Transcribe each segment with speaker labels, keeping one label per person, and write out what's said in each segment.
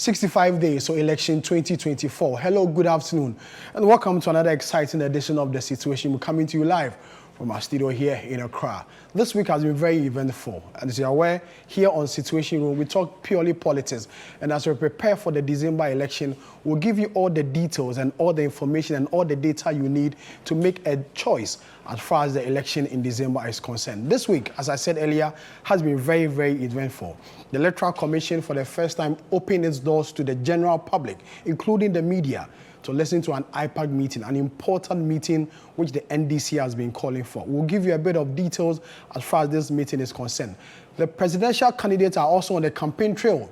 Speaker 1: 65 days, so election 2024. Hello, good afternoon, and welcome to another exciting edition of The Situation. We're coming to you live from our studio here in Accra. This week has been very eventful, and as you're aware, here on Situation Room, we talk purely politics, and as we prepare for the December election, we'll give you all the details and all the information and all the data you need to make a choice as far as the election in December is concerned. This week, as I said earlier, has been very, very eventful. The Electoral Commission, for the first time, opened its doors to the general public, including the media, to listen to an IPAC meeting, an important meeting which the NDC has been calling for. We'll give you a bit of details as far as this meeting is concerned. The presidential candidates are also on the campaign trail,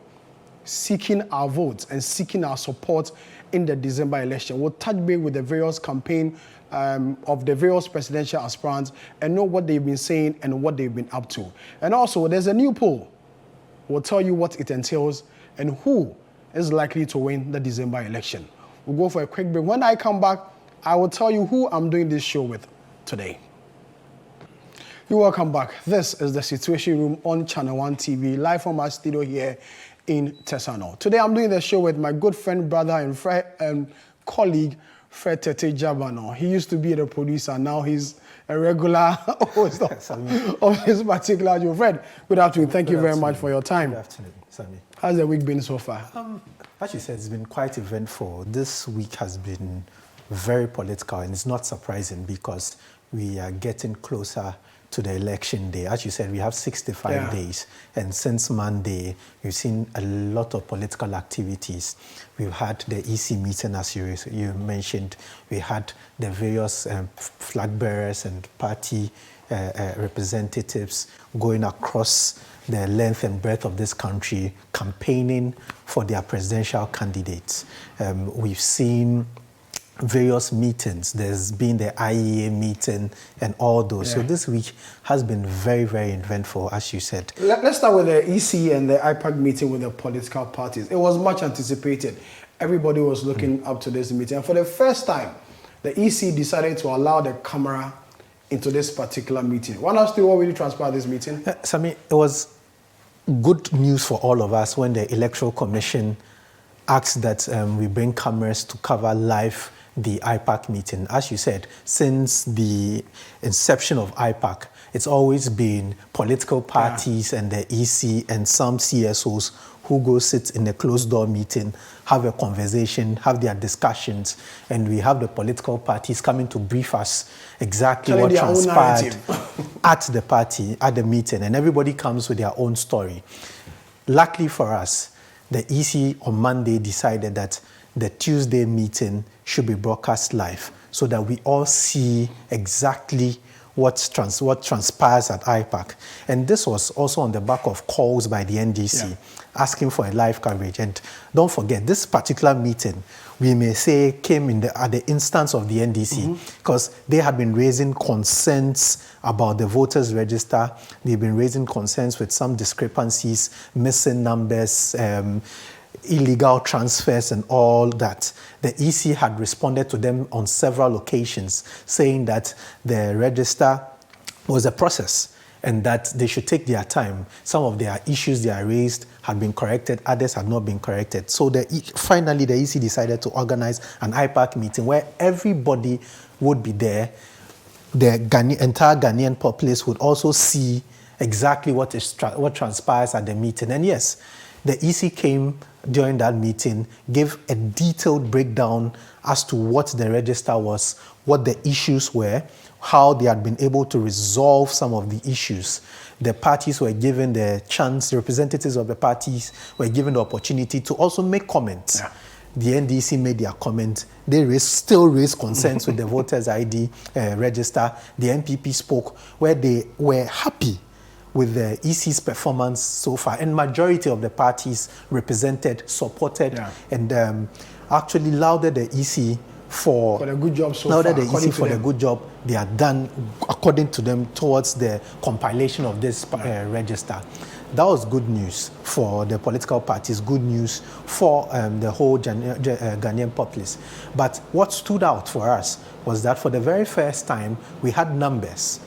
Speaker 1: seeking our votes and seeking our support in the December election. We'll touch base with the various campaign of the various presidential aspirants and know what they've been saying and what they've been up to. And also, there's a new poll. We'll tell you what it entails and who is likely to win the December election. We'll go for a quick break. When I come back, I will tell you who I'm doing this show with today. You're welcome back. This is The Situation Room on ChannelOne TV, live from our studio here in Tesano. Today I'm doing the show with my good friend, brother, and colleague, Fred Tete Jabano. He used to be the producer, now he's a regular host of this particular show. Fred, good afternoon. Thank you very much for your time.
Speaker 2: Good afternoon, Sammy.
Speaker 1: How's the week been so far?
Speaker 2: As you said, it's been quite eventful. This week has been very political, and it's not surprising because we are getting closer to the election day. As you said, we have 65 days, and since Monday, we've seen a lot of political activities. We've had the EC meeting, as you mentioned. We had the various flag bearers and party representatives going across the length and breadth of this country, campaigning for their presidential candidates. We've seen various meetings. There's been the IEA meeting and all those. So this week has been very, very eventful, as you said.
Speaker 1: Let's start with the EC and the IPAC meeting with the political parties. It was much anticipated. Everybody was looking up to this meeting. And for the first time, the EC decided to allow the camera into this particular meeting. Why not still what really transpired this meeting?
Speaker 2: Sammy, it was good news for all of us when the Electoral Commission asked that we bring cameras to cover live the IPAC meeting. As you said, since the inception of IPAC, it's always been political parties and the EC and some CSOs who go sit in a closed-door meeting, have a conversation, have their discussions, and we have the political parties coming to brief us exactly what transpired at the party, at the meeting, and everybody comes with their own story. Luckily for us, the EC on Monday decided that the Tuesday meeting should be broadcast live so that we all see exactly what transpires at IPAC. And this was also on the back of calls by the NDC asking for a live coverage. And don't forget, this particular meeting, we may say, came at the instance of the NDC because they had been raising concerns about the voters register. They've been raising concerns with some discrepancies, missing numbers, illegal transfers and all that. The EC had responded to them on several occasions, saying that the register was a process and that they should take their time. Some of their issues they are raised had been corrected, others had not been corrected. So finally the EC decided to organize an IPAC meeting where everybody would be there. The entire Ghanaian populace would also see exactly what transpires at the meeting. And yes, the EC came during that meeting, gave a detailed breakdown as to what the register was, what the issues were, how they had been able to resolve some of the issues. The parties were given the chance, the representatives of the parties were given the opportunity to also make comments. The NDC made their comment. They still raised concerns with the voters' ID register. The NPP spoke where they were happy with the EC's performance so far, and majority of the parties represented, supported, and actually lauded the EC for the good job so far. The EC for the good job they had done, according to them, towards the compilation of this register. That was good news for the political parties, good news for the whole Ghanaian populace. But what stood out for us was that for the very first time, we had numbers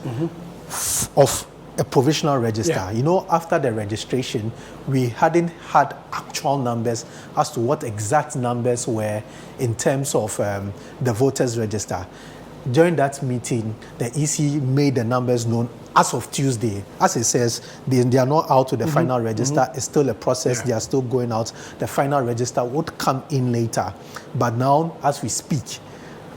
Speaker 2: of a provisional register.
Speaker 1: Yeah.
Speaker 2: You know, after the registration, we hadn't had actual numbers as to what exact numbers were in terms of the voters register. During that meeting, the EC made the numbers known as of Tuesday. As it says, they are not out to the final register. It's still a process. They are still going out. The final register would come in later. But now, as we speak,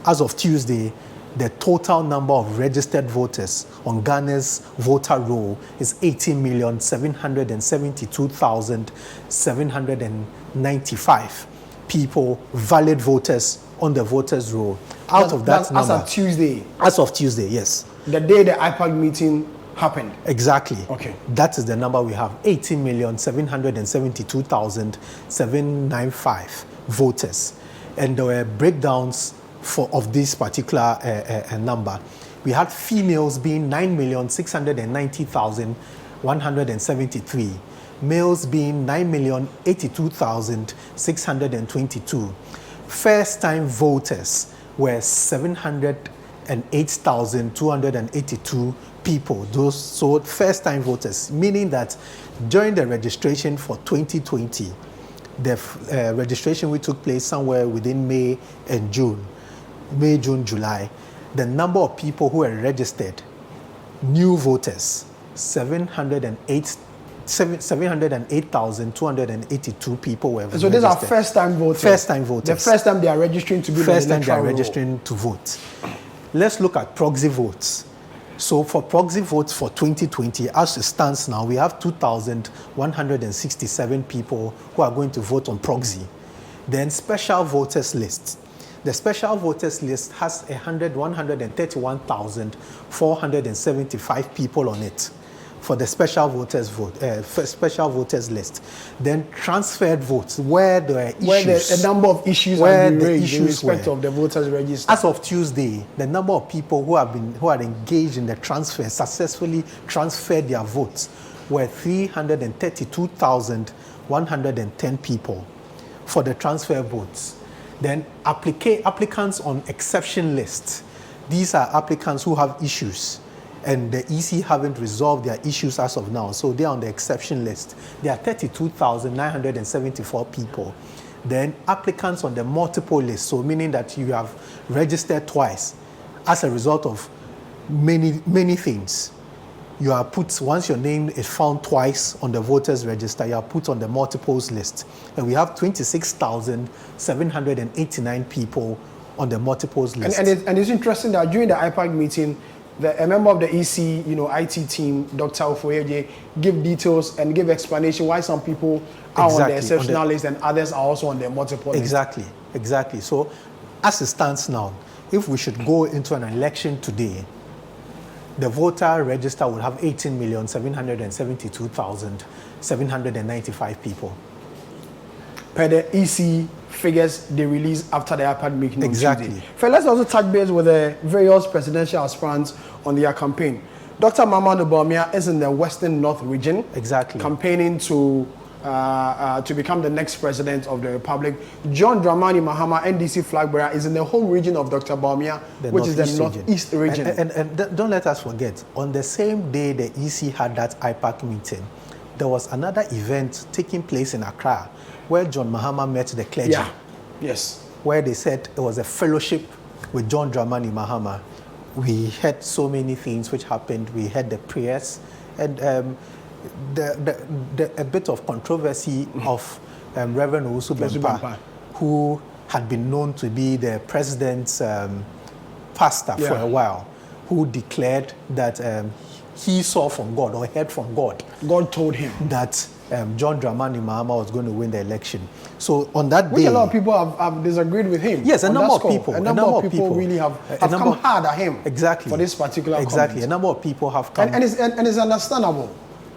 Speaker 2: as of Tuesday, the total number of registered voters on Ghana's voter roll is 18,772,795 people, valid voters on the voters roll. Out of that number,
Speaker 1: as of Tuesday.
Speaker 2: As of Tuesday, yes.
Speaker 1: The day the IPAC meeting happened.
Speaker 2: Exactly.
Speaker 1: Okay.
Speaker 2: That is the number we have: 18,772,795 voters, and there were breakdowns of this particular number. We had females being 9,690,173, males being 9,082,622. First-time voters were 708,282 people. So first-time voters, meaning that during the registration for 2020, the registration which took place somewhere within May, June, July, the number of people who were registered, new voters, 708,282 people were registered.
Speaker 1: So these are first-time voters?
Speaker 2: First-time voters.
Speaker 1: The first time they are registering to be
Speaker 2: First time they are registering to vote. Let's look at proxy votes. So for proxy votes for 2020, as it stands now, we have 2,167 people who are going to vote on proxy. Then special voters list. The special voters list has 131,475 people on it for the special voters special voters list. Then transferred votes, where there are issues,
Speaker 1: where a number of issues
Speaker 2: where
Speaker 1: have been
Speaker 2: the
Speaker 1: raised in
Speaker 2: issues
Speaker 1: respect
Speaker 2: were.
Speaker 1: of the voters register.
Speaker 2: As of Tuesday, the number of people who are engaged in the transfer, successfully transferred their votes, were 332,110 people for the transfer votes. Then applicants on exception list. These are applicants who have issues, and the EC haven't resolved their issues as of now, so they are on the exception list. There are 32,974 people. Then applicants on the multiple list, so meaning that you have registered twice as a result of many things. You are put, once your name is found twice on the voters register, you are put on the multiples list. And we have 26,789 people on the multiples list.
Speaker 1: And it's interesting that during the IPAC meeting, a member of the EC, IT team, Dr. Ofoyeje, give details and give explanation why some people are on the exceptional list and others are also on the multiple list.
Speaker 2: Exactly. So as it stands now, if we should go into an election today, the voter register would have 18,772,795 people.
Speaker 1: Per the EC figures they released after the IPAC meeting.
Speaker 2: Exactly.
Speaker 1: Let's also touch base with the various presidential aspirants on their campaign. Dr. Mamman Obamia is in the Western North region.
Speaker 2: Exactly.
Speaker 1: Campaigning to become the next president of the Republic. John Dramani Mahama, NDC flag bearer, is in the home region of Dr. Bawumia, which is the Northeast region.
Speaker 2: And don't let us forget, on the same day the EC had that IPAC meeting, there was another event taking place in Accra where John Mahama met the clergy.
Speaker 1: Yeah. Yes.
Speaker 2: Where they said it was a fellowship with John Dramani Mahama. We heard so many things which happened. We heard the prayers and a bit of controversy of Reverend Owusu Bempah, who had been known to be the president's pastor for a while, who declared that he saw from God or heard from God.
Speaker 1: God told him
Speaker 2: that John Dramani Mahama was going to win the election. So on that day,
Speaker 1: a lot of people have disagreed with him.
Speaker 2: Yes, a number of people.
Speaker 1: A number of people really have come hard at him.
Speaker 2: Exactly.
Speaker 1: For this particular
Speaker 2: comment.
Speaker 1: A
Speaker 2: number of people have come.
Speaker 1: And it's understandable.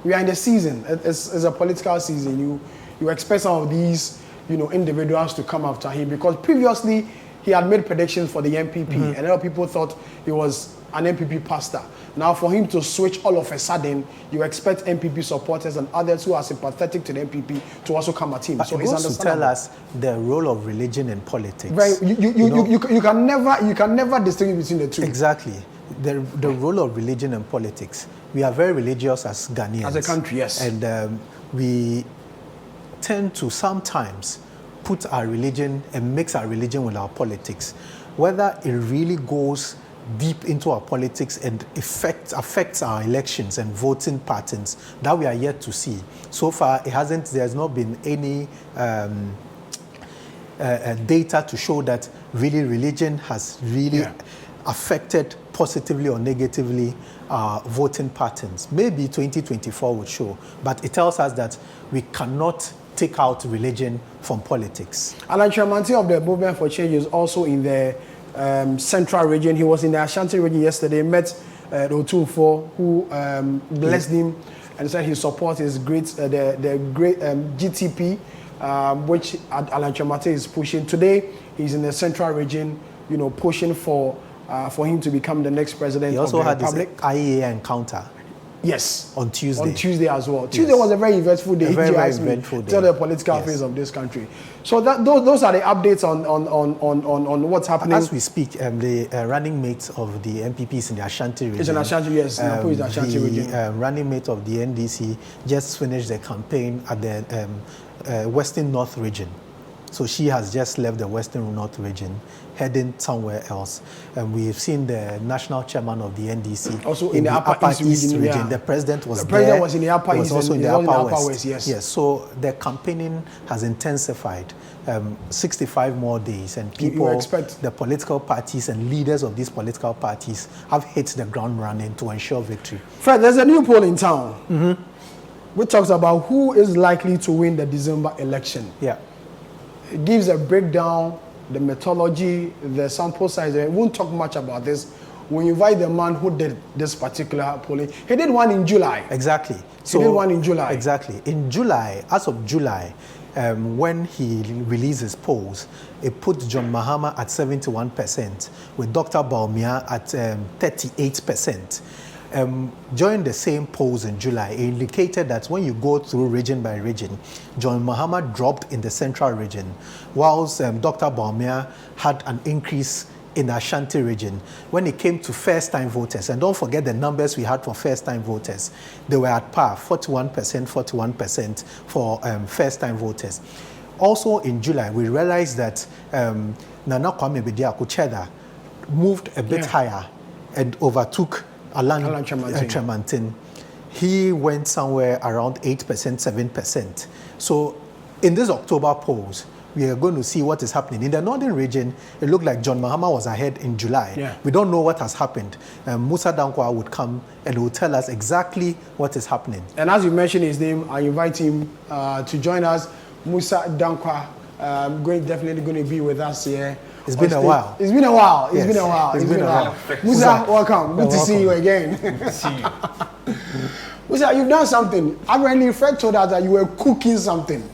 Speaker 1: We are in the season. It's a political season. You expect some of these individuals to come after him, because previously he had made predictions for the MPP, and a lot of people thought he was an MPP pastor. Now for him to switch all of a sudden, you expect MPP supporters and others who are sympathetic to the MPP to also come at him.
Speaker 2: But so it's understandable. To tell us the role of religion in politics.
Speaker 1: Right. You can never distinguish between the two.
Speaker 2: Exactly. the role of religion and politics. We are very religious as Ghanaians.
Speaker 1: As a country, yes.
Speaker 2: And we tend to sometimes put our religion and mix our religion with our politics. Whether it really goes deep into our politics and affects our elections and voting patterns, that we are yet to see. So far, there's not been any data to show that really religion has really affected positively or negatively voting patterns. Maybe 2024 would show, but it tells us that we cannot take out religion from politics.
Speaker 1: Alan Chamanti of the Movement for Change is also in the central region. He was in the Ashanti region yesterday, met Otumfo, who blessed him and said he supports his the great GTP, which Alan Chamanti is pushing. Today, he's in the central region, pushing for him to become the next president of the Republic.
Speaker 2: He also had his IEA encounter.
Speaker 1: Yes.
Speaker 2: On Tuesday.
Speaker 1: On Tuesday as well. Yes. Tuesday was a very eventful day.
Speaker 2: Very eventful day.
Speaker 1: Tell the political affairs of this country. So those are the updates on what's happening.
Speaker 2: As we speak, the running mate of the MPP is in the Ashanti region.
Speaker 1: It's in Ashanti, yes. Is the Ashanti region.
Speaker 2: Running mate of the NDC just finished the campaign at the Western North region. So she has just left the Western North region, heading somewhere else. And we've seen the national chairman of the NDC
Speaker 1: also in the Upper East region.
Speaker 2: Yeah. The president was
Speaker 1: was in the Upper East.
Speaker 2: Also in the Upper West.
Speaker 1: Yes.
Speaker 2: Yes. So the campaigning has intensified. 65 more days, and people, the political parties and leaders of these political parties have hit the ground running to ensure victory.
Speaker 1: Fred, there's a new poll in town, which talks about who is likely to win the December election.
Speaker 2: Yeah.
Speaker 1: It gives a breakdown, the methodology, the sample size. We won't talk much about this. We invite the man who did this particular polling. He did one in July.
Speaker 2: Exactly.
Speaker 1: He did one in July.
Speaker 2: Exactly. In July, as of July, when he released his polls, it put John Mahama at 71%, with Dr. Baumia at 38%. During the same polls in July, it indicated that when you go through region by region, John Mahama dropped in the central region, whilst Dr. Baumia had an increase in the Ashanti region. When it came to first-time voters, and don't forget the numbers we had for first-time voters, they were at par, 41% for first-time voters. Also in July, we realized that Nana Kwame Bediako-Cheda moved a bit higher and overtook Alan Tremantin. He went somewhere around 8%, 7%. So in this October polls, we are going to see what is happening. In the northern region, it looked like John Mahama was ahead in July.
Speaker 1: Yeah.
Speaker 2: We don't know what has happened. Musa Dankwa would come and will tell us exactly what is happening.
Speaker 1: And as you mentioned his name, I invite him to join us. Musa Dankwa, definitely going to be with us here.
Speaker 2: It's been a while.
Speaker 1: It's been a while.
Speaker 2: It's been a while.
Speaker 1: Musa, welcome. Good to see you again.
Speaker 3: Good to see you.
Speaker 1: Musa, you've done something. Apparently, Fred told us that you were cooking something.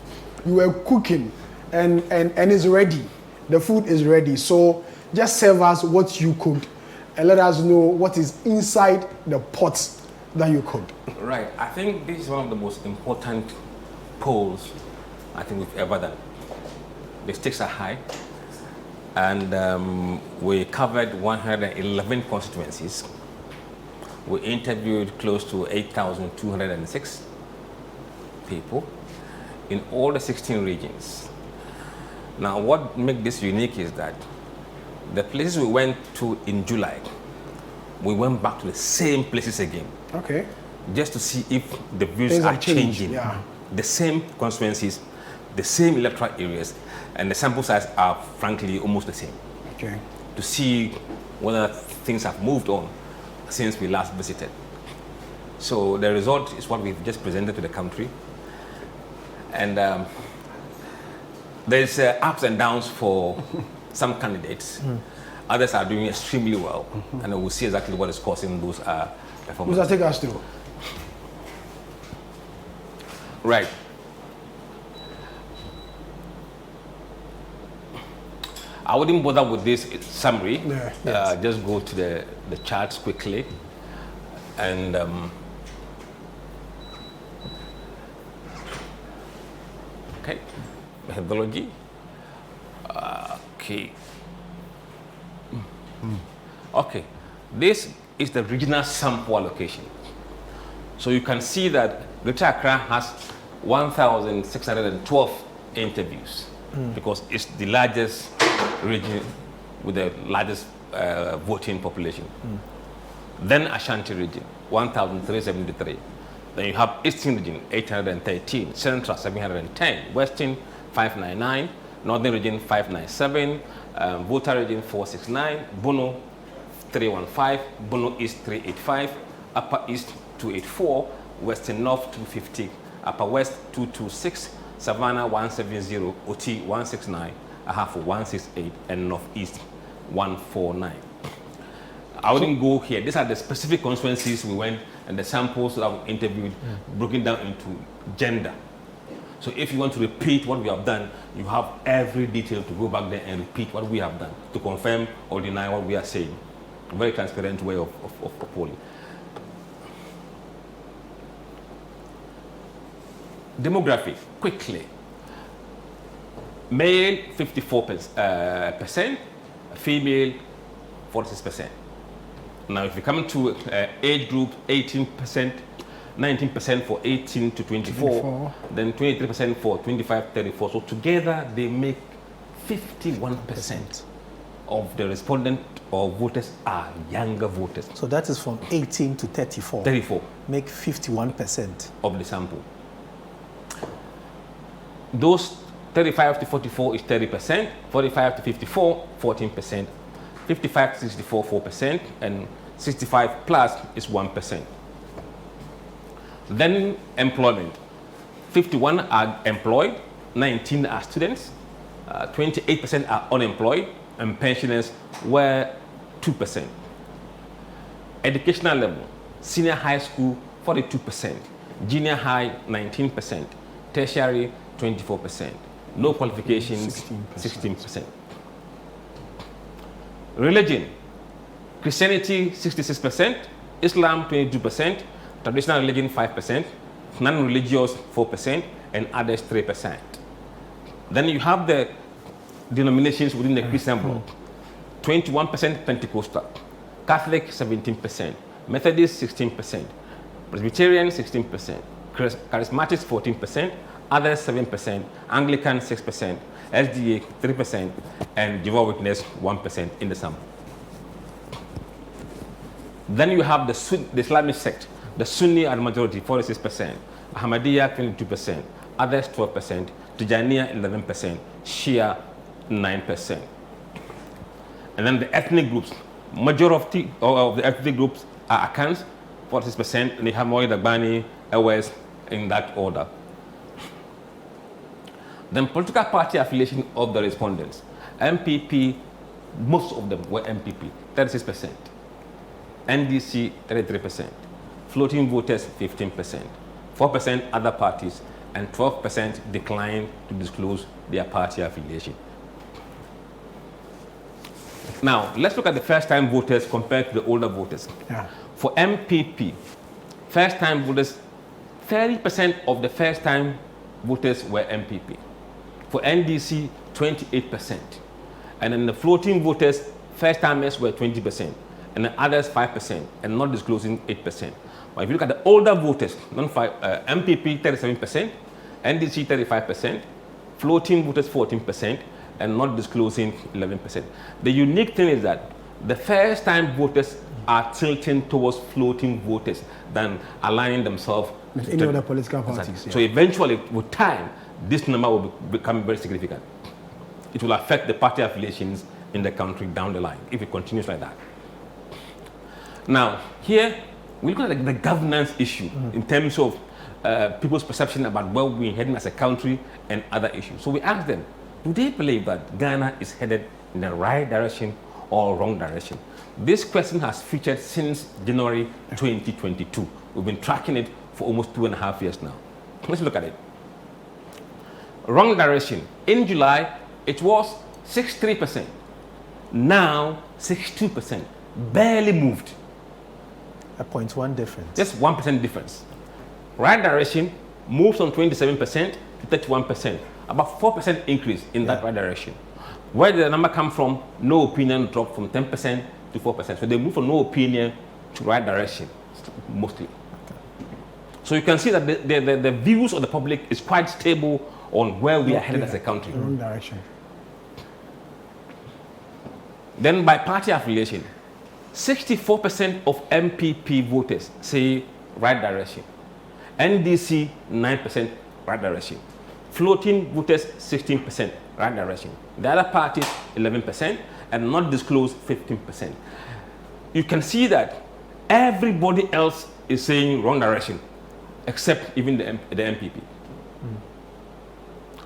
Speaker 1: You were cooking, and it's ready. The food is ready. So just serve us what you cooked, and let us know what is inside the pots that you cooked.
Speaker 3: Right. I think this is one of the most important polls I think we've ever done. The stakes are high. And we covered 111 constituencies. We interviewed close to 8,206 people in all the 16 regions. Now, what makes this unique is that the places we went to in July, we went back to the same places again.
Speaker 1: Okay.
Speaker 3: Just to see if the views are changing.
Speaker 1: Yeah.
Speaker 3: The same constituencies, the same electoral areas, and the sample size are frankly almost the same.
Speaker 1: Okay.
Speaker 3: To see whether things have moved on since we last visited. So the result is what we've just presented to the country. And there's ups and downs for some candidates. Others are doing extremely well. And we'll see exactly what is causing those performances.
Speaker 1: Musa, take us through.
Speaker 3: Right. I wouldn't bother with this summary.
Speaker 1: Yeah, yes.
Speaker 3: Just go to the charts quickly. And okay, methodology. Okay. Okay, this is the regional sample allocation. So you can see that Greater Accra has 1,612 interviews because it's the largest region with the largest voting population. Then Ashanti region, 1,373. Then you have Eastern region, 813, Central, 710, Western, 599, Northern region, 597, Volta region, 469, Bono, 315, Bono East, 385, Upper East, 284, Western North, 250, Upper West, 226, Savannah, 170, OT, 169, Ahafo, 168, and Northeast, 149. I wouldn't go here. These are the specific constituencies we went and the samples that we interviewed, broken down into gender. So if you want to repeat what we have done, you have every detail to go back there and repeat what we have done to confirm or deny what we are saying. A very transparent way of polling. Demographic, quickly. Male, 54%, female, 46%. Now, if you come to age group, 18%, 19% for 18 to 24, then 23% for 25-34. So together, they make 51% of the respondent or voters are younger voters.
Speaker 2: So that is from 18 to 34.
Speaker 3: 34.
Speaker 2: Make 51%
Speaker 3: of the sample. Those 35 to 44 is 30%, 45 to 54, 14%, 55 to 64, 4%, and 65 plus is 1%. Then employment. 51 are employed, 19 are students, 28% are unemployed, and pensioners were 2%. Educational level. Senior high school, 42%. Junior high, 19%. Tertiary, 24%. No qualifications, 16%. Religion. Christianity, 66%. Islam, 22%. Traditional religion, 5%. Non-religious, 4%. And others, 3%. Then you have the denominations within the Christian bloc. 21% Pentecostal. Catholic, 17%. Methodist, 16%. Presbyterian, 16%. Charismatics, 14%. Others, 7%. Anglican, 6%. SDA, 3%. And Jehovah's Witness, 1% in the sample. Then you have the Islamic sect. The Sunni are the majority, 46%. Ahmadiyya, 22%. Others, 12%. Tijaniya, 11%. Shia, 9%. And then the ethnic groups. Majority of the ethnic groups are Akans, 46%. And you have Moy Dagbani, Ewes, in that order. Then political party affiliation of the respondents. MPP, most of them were MPP, 36%. NDC, 33%. Floating voters, 15%. 4% other parties, and 12% declined to disclose their party affiliation. Now, let's look at the first-time voters compared to the older voters.
Speaker 1: Yeah.
Speaker 3: For MPP, first-time voters, 30% of the first-time voters were MPP. For NDC, 28%. And then the floating voters, first-timers were 20%. And the others, 5%, and not disclosing 8%. But if you look at the older voters, MPP, 37%, NDC, 35%, floating voters, 14%, and not disclosing 11%. The unique thing is that the first-time voters are tilting towards floating voters than aligning themselves
Speaker 1: with any other political parties.
Speaker 3: Exactly. Yeah. So eventually, with time, this number will become very significant. It will affect the party affiliations in the country down the line if it continues like that. Now, here, we look at the governance issue in terms of people's perception about where we're heading as a country and other issues. So we asked them, do they believe that Ghana is headed in the right direction or wrong direction? This question has featured since January 2022. We've been tracking it for almost 2.5 years now. Let's look at it. Wrong direction. In July, it was 63%. Now, 62%. Barely moved.
Speaker 2: A 0.1 difference.
Speaker 3: Just 1% difference. Right direction moves from 27% to 31%. About 4% increase in that right direction. Where did the number come from? No opinion dropped from 10% to 4%. So they moved from no opinion to right direction, mostly. So you can see that the views of the public is quite stable on where we are headed as a country.
Speaker 1: The wrong direction.
Speaker 3: Then by party affiliation, 64% of MPP voters say right direction. NDC, 9% right direction. Floating voters, 16% right direction. The other parties, 11%, and not disclosed, 15%. You can see that everybody else is saying wrong direction, except even the MPP.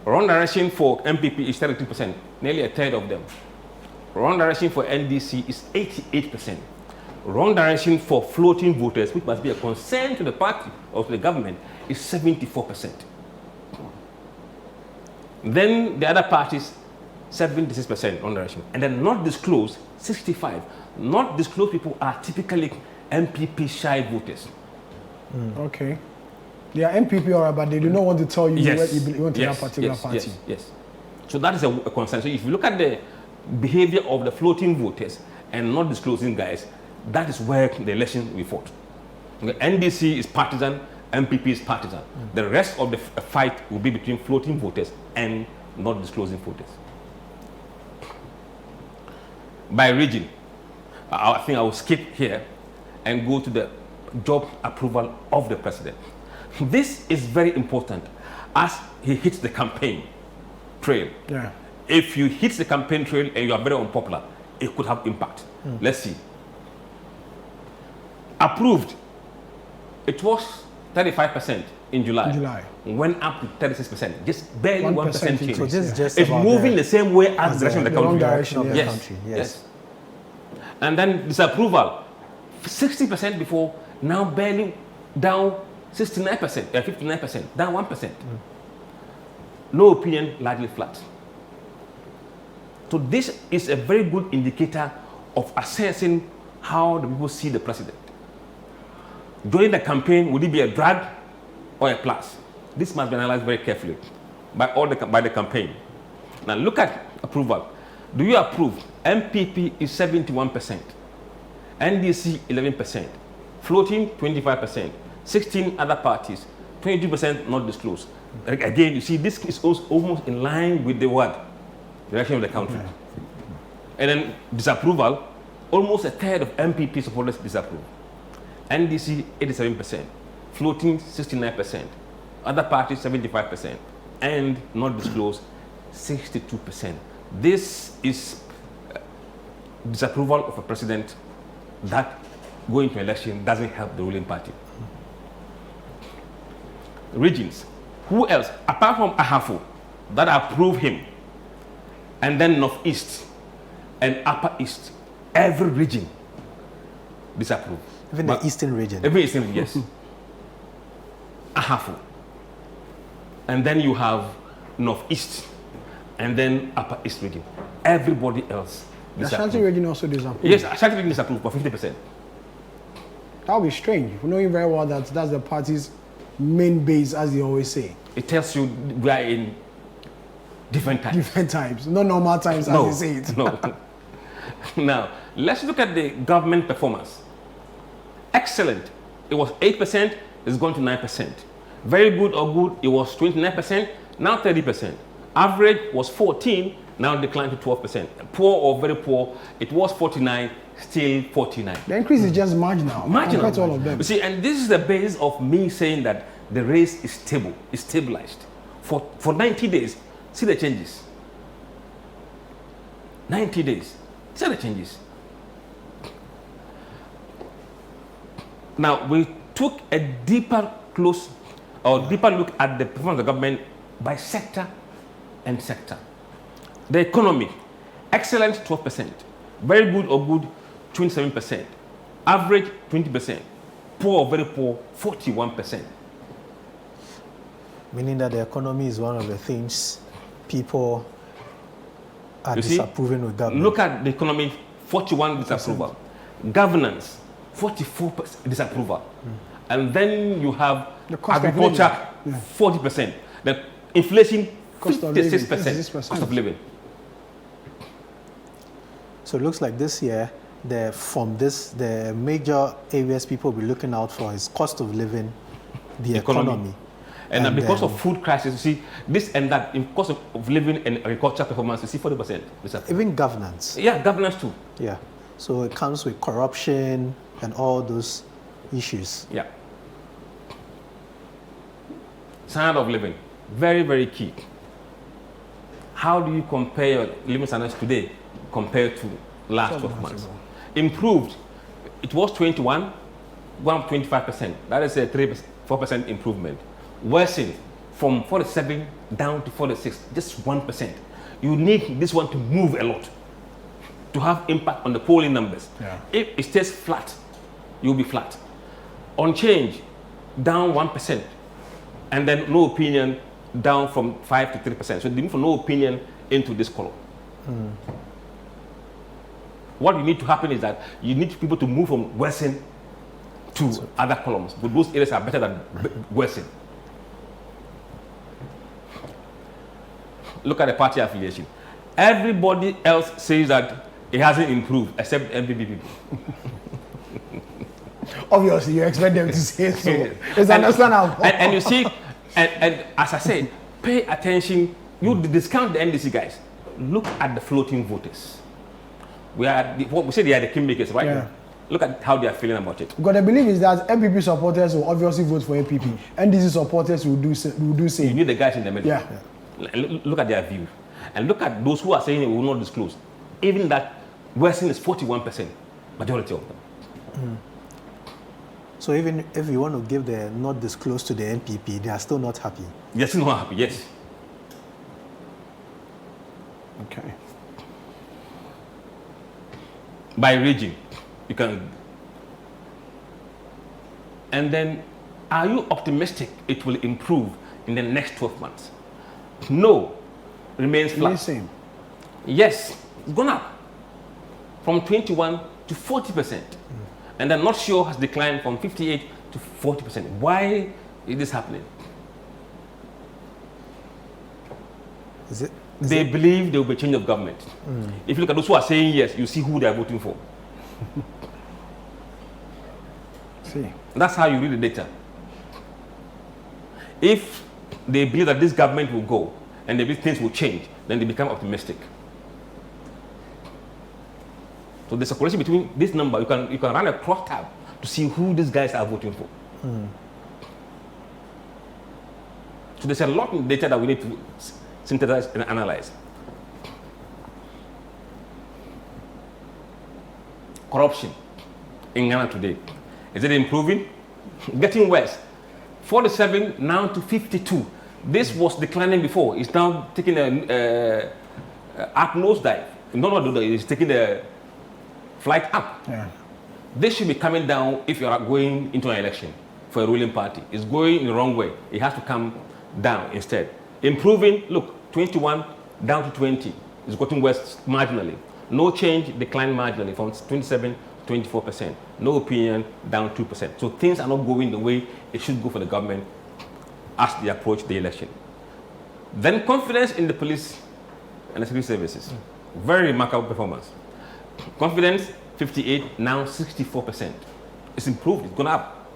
Speaker 3: Wrong direction for MPP is 32%, nearly a third of them. Wrong direction for NDC is 88%. Wrong direction for floating voters, which must be a concern to the party or to the government, is 74%. Then the other parties, 76% wrong direction. And then not disclosed, 65%. Not disclosed people are typically MPP shy voters.
Speaker 1: Okay. They are MPP, all right, but they do not want to tell you where you belong to that particular party.
Speaker 3: Yes. So that is a concern. So if you look at the behavior of the floating voters and not disclosing guys, that is where the election will be fought. Okay. NDC is partisan, MPP is partisan. The rest of the fight will be between floating voters and not disclosing voters. By region, I think I will skip here and go to the job approval of the president. This is very important as he hits the campaign trail.
Speaker 1: Yeah.
Speaker 3: If you hit the campaign trail and you are very unpopular, it could have impact. Let's see. Approved, it was 35% in July. Went up to 36%, just barely 1% change.
Speaker 2: So this is just
Speaker 3: it's moving the same way as the direction of the country.
Speaker 2: Direction of the
Speaker 3: Yes.
Speaker 2: country. Yes.
Speaker 3: And then disapproval, 60% before, now barely down 69%, 59%, down 1%. No opinion, largely flat. So this is a very good indicator of assessing how the people see the president. During the campaign, would it be a drag or a plus? This must be analyzed very carefully by the campaign. Now look at approval. Do you approve? MPP is 71%, NDC 11%, floating 25%, 16 other parties, 22% not disclosed. Again, you see this is almost in line with the direction of the country. And then disapproval, almost a third of MPP supporters disapprove. NDC 87%, floating 69%, other parties 75%, and not disclosed 62%. This is disapproval of a president that going to election doesn't help the ruling party. Regions, who else apart from Ahafo that approve him, and then Northeast and Upper East, every region disapprove.
Speaker 2: Even the eastern region.
Speaker 3: Every eastern region, yes. Ahafo. And then you have Northeast, and then Upper East region. Everybody else
Speaker 1: The Ashanti region also disapproves.
Speaker 3: Yes, Ashanti region disapproves by 50%.
Speaker 1: That would be strange, knowing very well that that's the party's main base, as they always say.
Speaker 3: It tells you we are in different times.
Speaker 1: Different times, not normal times, as they say it.
Speaker 3: No. Now, let's look at the government performance. Excellent. It was 8%, it's gone to 9%. Very good or good, it was 29%, now 30%. Average was 14, now declined to 12%. Poor or very poor, it was 49, still 49.
Speaker 1: The increase is just marginal. Compared to all of them.
Speaker 3: You see, and this is the basis of me saying that the race is stable, is stabilized. For 90 days, see the changes. 90 days, see the changes. Now, we took a deeper look at the performance of the government by sector and sector. The economy, excellent 12%, very good or good 27%, average 20%, poor or very poor 41%.
Speaker 2: Meaning that the economy is one of the things people are disapproving with government.
Speaker 3: Look at the economy, 41 disapproval. Governance, 44% disapproval. And then you have agriculture, 40%. The inflation, 56% cost of living.
Speaker 2: So it looks like this year the major areas people will be looking out for is cost of living, the economy.
Speaker 3: And because of food crisis, you see this and that, in cost of living and agricultural performance, you see 40%.
Speaker 2: Even governance.
Speaker 3: Yeah, governance too.
Speaker 2: Yeah. So it comes with corruption and all those issues.
Speaker 3: Yeah. Standard of living, very, very key. How do you compare your living standards today compared to last 12 months? Improved. It was 21, 25%. That is a 4% improvement. Worsened from 47 down to 46, just 1%. You need this one to move a lot to have impact on the polling numbers.
Speaker 1: Yeah.
Speaker 3: If it stays flat, you'll be flat. On change, down 1%. And then no opinion, down from 5 to 3%. So they move from no opinion into this column. What you need to happen is that you need people to move from worsen to other columns. But those areas are better than worsen. Look at the party affiliation. Everybody else says that it hasn't improved except MPP people.
Speaker 1: Obviously, you expect them to say so. It's understandable.
Speaker 3: And you see, and as I said, pay attention. You discount the NDC guys. Look at the floating voters. What we say they are the kingmakers, right?
Speaker 1: Yeah.
Speaker 3: Look at how they are feeling about it.
Speaker 1: Because the belief is that MPP supporters will obviously vote for MPP. NDC supporters will do same.
Speaker 3: You need the guys in the middle.
Speaker 1: Yeah.
Speaker 3: Look at their view. And look at those who are saying they will not disclose. Even that worsening is 41%, majority of them.
Speaker 2: So even if you want to give the not disclosed to the NPP, they are still not happy.
Speaker 3: They're still not happy, yes.
Speaker 1: Okay.
Speaker 3: By region, you can. And then, are you optimistic it will improve in the next 12 months? No, remains flat.
Speaker 1: Same.
Speaker 3: Yes, it's gone up from 21 to 40%. And then not sure has declined from 58 to 40%. Why is this happening? They believe there will be a change of government. If you look at those who are saying yes, you see who they are voting for.
Speaker 1: See.
Speaker 3: That's how you read the data. If they believe that this government will go and they believe things will change, then they become optimistic. So there's a correlation between this number. You can run a cross tab to see who these guys are voting for. So there's a lot of data that we need to synthesize and analyze. Corruption in Ghana today. Is it improving? Getting worse. 47 now to 52. This was declining before. It's now taking a up nosedive. No, it's taking a flight up.
Speaker 1: Yeah.
Speaker 3: This should be coming down if you are going into an election for a ruling party. It's going in the wrong way. It has to come down instead. Improving, look, 21 down to 20. It's getting worse marginally. No change, decline marginally from 27 to 24%. No opinion, down 2%. So things are not going the way it should go for the government as they approach the election. Then confidence in the police and the security services. Very remarkable performance. Confidence, 58, now 64%. It's improved, it's gone up.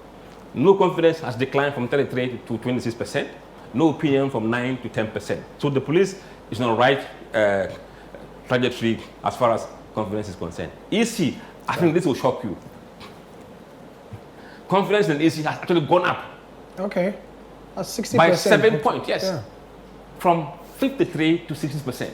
Speaker 3: No confidence has declined from 33 to 26%. No opinion from 9 to 10%. So the police is on the right trajectory as far as confidence is concerned. EC, I think this will shock you. Confidence in EC has actually gone up.
Speaker 1: Okay. That's 60%.
Speaker 3: By 7 points, yes.
Speaker 1: Yeah.
Speaker 3: From 53 to 60%.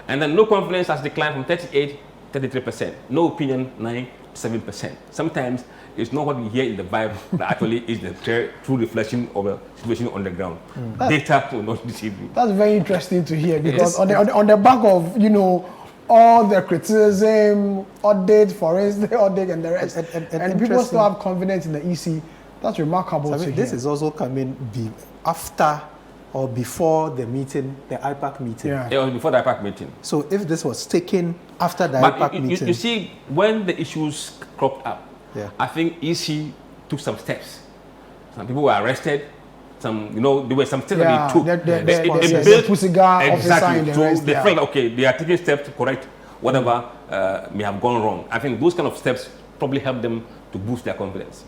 Speaker 3: And then no confidence has declined from 38 to 33%. No opinion, 9 to 7%. Sometimes it's not what we hear in the vibe that actually is the true reflection of the situation on the ground. Data will not deceive you.
Speaker 1: That's very interesting to hear because on the back of, all the criticism, audit, forensic audit, and the rest, and people still have confidence in the EC. That's remarkable to hear.
Speaker 2: This is also coming after or before the meeting, the IPAC meeting.
Speaker 1: Yeah.
Speaker 3: It was before the IPAC meeting.
Speaker 2: So if this was taken after the IPAC meeting.
Speaker 3: You see, when the issues cropped up,
Speaker 2: yeah.
Speaker 3: I think EC took some steps. Some people were arrested. Some, there were some steps that they took.
Speaker 1: The Pusiga officer in the
Speaker 3: exactly. So
Speaker 1: rest,
Speaker 3: they felt, okay, they are taking steps to correct whatever may have gone wrong. I think those kind of steps probably help them to boost their confidence.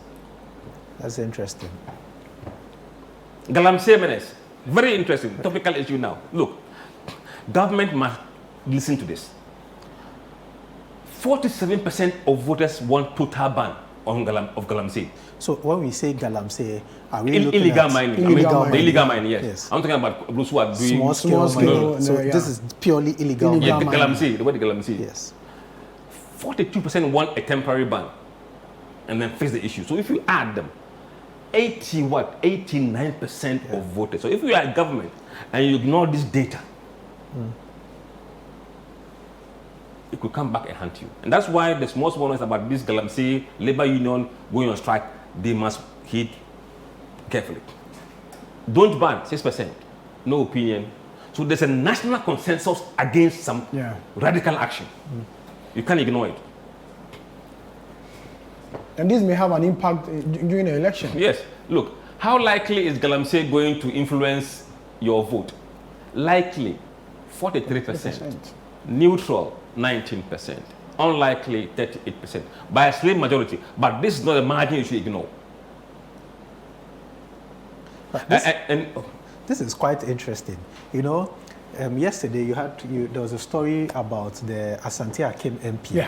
Speaker 2: That's interesting.
Speaker 3: Galamsey menace, very interesting, topical issue now. Look, government must listen to this. 47% of voters want total ban of Galamsey.
Speaker 2: So when we say Galamsey, are we looking
Speaker 3: illegal
Speaker 2: at
Speaker 3: mining?
Speaker 2: illegal
Speaker 3: mining, yes. I'm talking about those who are doing
Speaker 2: small scale mining. So
Speaker 1: yeah.
Speaker 2: this is purely illegal
Speaker 3: yeah,
Speaker 2: mining.
Speaker 3: Galamsey, the word Galamsey.
Speaker 2: Yes.
Speaker 3: 42% want a temporary ban and then fix the issue. So if you add them, 89% of voters. So if you are a government and you ignore this data, it could come back and haunt you. And that's why the small ones about this Galamsey labor union going on strike, they must heed carefully. Don't ban, 6%. No opinion. So there's a national consensus against some radical action. You can't ignore it.
Speaker 1: And this may have an impact during the election.
Speaker 3: Yes. Look, how likely is Galamsey going to influence your vote? Likely, 43%. Neutral, 19%. Unlikely, 38%. By a slim majority. But this is not a margin you should ignore.
Speaker 2: This is quite interesting. You know, yesterday there was a story about the Asante Akim MP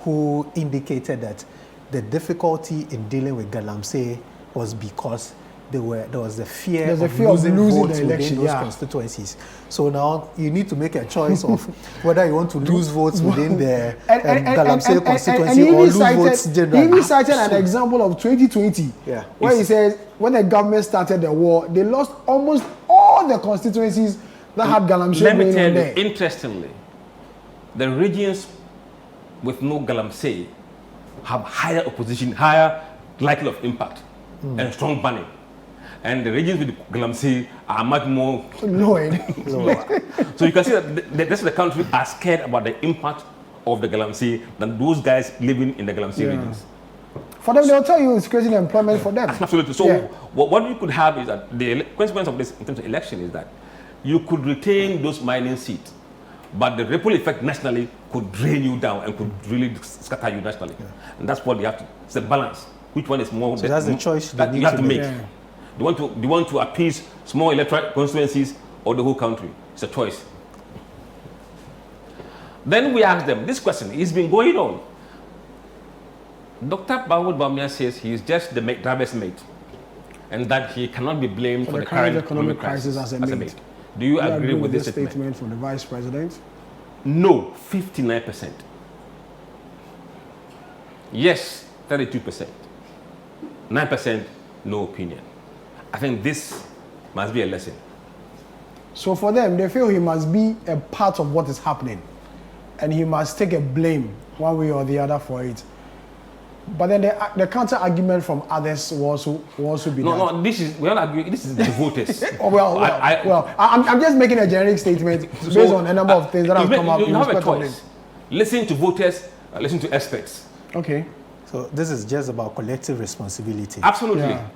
Speaker 2: who indicated that the difficulty in dealing with Galamsey was because there was the fear of losing votes
Speaker 1: the election,
Speaker 2: within those constituencies. So now you need to make a choice of whether you want to lose votes within the Galamsey constituency or lose votes generally.
Speaker 1: He even cited an example of 2020 where he says when the government started the war, they lost almost all the constituencies that had Galamsey.
Speaker 3: Let me tell you, interestingly, the regions with no Galamsey have higher opposition, higher likelihood of impact, and strong banning. And the regions with Galamsey are much more
Speaker 1: lower.
Speaker 3: So you can see that the rest of the country are scared about the impact of the Galamsey than those guys living in the Galamsey regions.
Speaker 1: For them, they'll tell you it's creating employment for them.
Speaker 3: Absolutely. So what you could have is that the consequence of this in terms of election is that you could retain those mining seats, but the ripple effect nationally could drain you down and could really scatter you nationally. And that's what you have to, it's a balance. Which one is more?
Speaker 2: So that's the choice
Speaker 3: that you have to make. Do you want to appease small electoral constituencies or the whole country? It's a choice. Then we ask them this question. It's been going on. Dr. Bawud Bawumia says he is just the driver's mate and that he cannot be blamed for the current economic crisis as a mate. Do you agree with this statement
Speaker 1: from the Vice President?
Speaker 3: No, 59%. Yes, 32%. 9%, no opinion. I think this must be a lesson.
Speaker 1: So for them, they feel he must be a part of what is happening and he must take a blame one way or the other for it. But then the counter argument from others will also be
Speaker 3: no, we're not arguing, this is the voters.
Speaker 1: I'm just making a generic statement based on a number of things that have come up.
Speaker 3: You have a choice. Listen to voters, listen to experts.
Speaker 1: Okay.
Speaker 2: So this is just about collective responsibility.
Speaker 3: Absolutely.
Speaker 1: Yeah.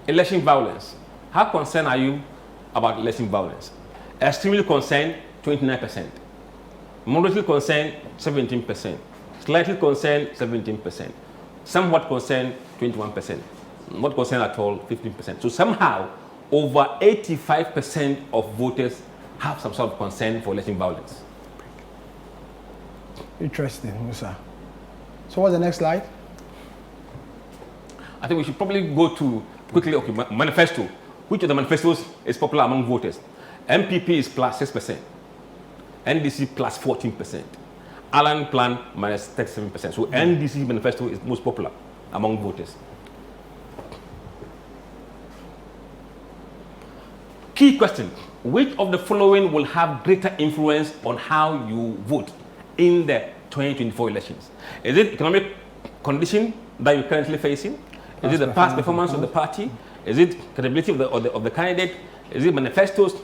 Speaker 3: Election violence. How concerned are you about election violence? Extremely concerned, 29%. Moderately concerned, 17%. Slightly concerned, 17%. Somewhat concerned, 21%. Not concerned at all, 15%. So somehow, over 85% of voters have some sort of concern for election violence.
Speaker 1: Interesting, Musa. So what's the next slide?
Speaker 3: I think we should probably go to quickly, manifesto. Which of the manifestos is popular among voters? MPP is plus 6%. NDC plus 14%. Allen Plan minus 37%. So NDC manifesto is most popular among voters. Key question. Which of the following will have greater influence on how you vote in the 2024 elections? Is it economic condition that you're currently facing? Is it the past performance of the party? Is it credibility of the candidate? Is it manifestos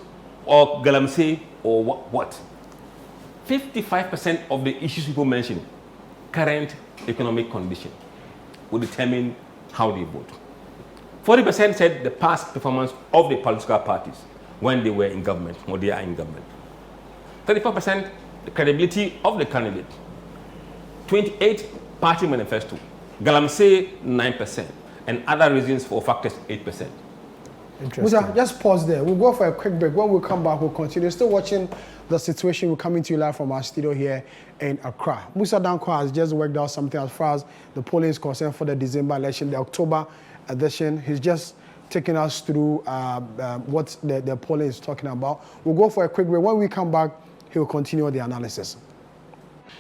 Speaker 3: or Galamsey or what? 55% of the issues people mention, current economic condition, will determine how they vote. 40% said the past performance of the political parties when they were in government or they are in government. 34% the credibility of the candidate. 28 party manifesto. Galamsey 9%. And other reasons for factors 8%.
Speaker 2: Interesting.
Speaker 1: Musa, just pause there. We'll go for a quick break. When we come back, we'll continue. Still watching the situation. We're coming to you live from our studio here in Accra. Musa Dankwa has just worked out something as far as the polling is concerned for the December election, the October edition. He's just taking us through what the polling is talking about. We'll go for a quick break. When we come back, he'll continue the analysis.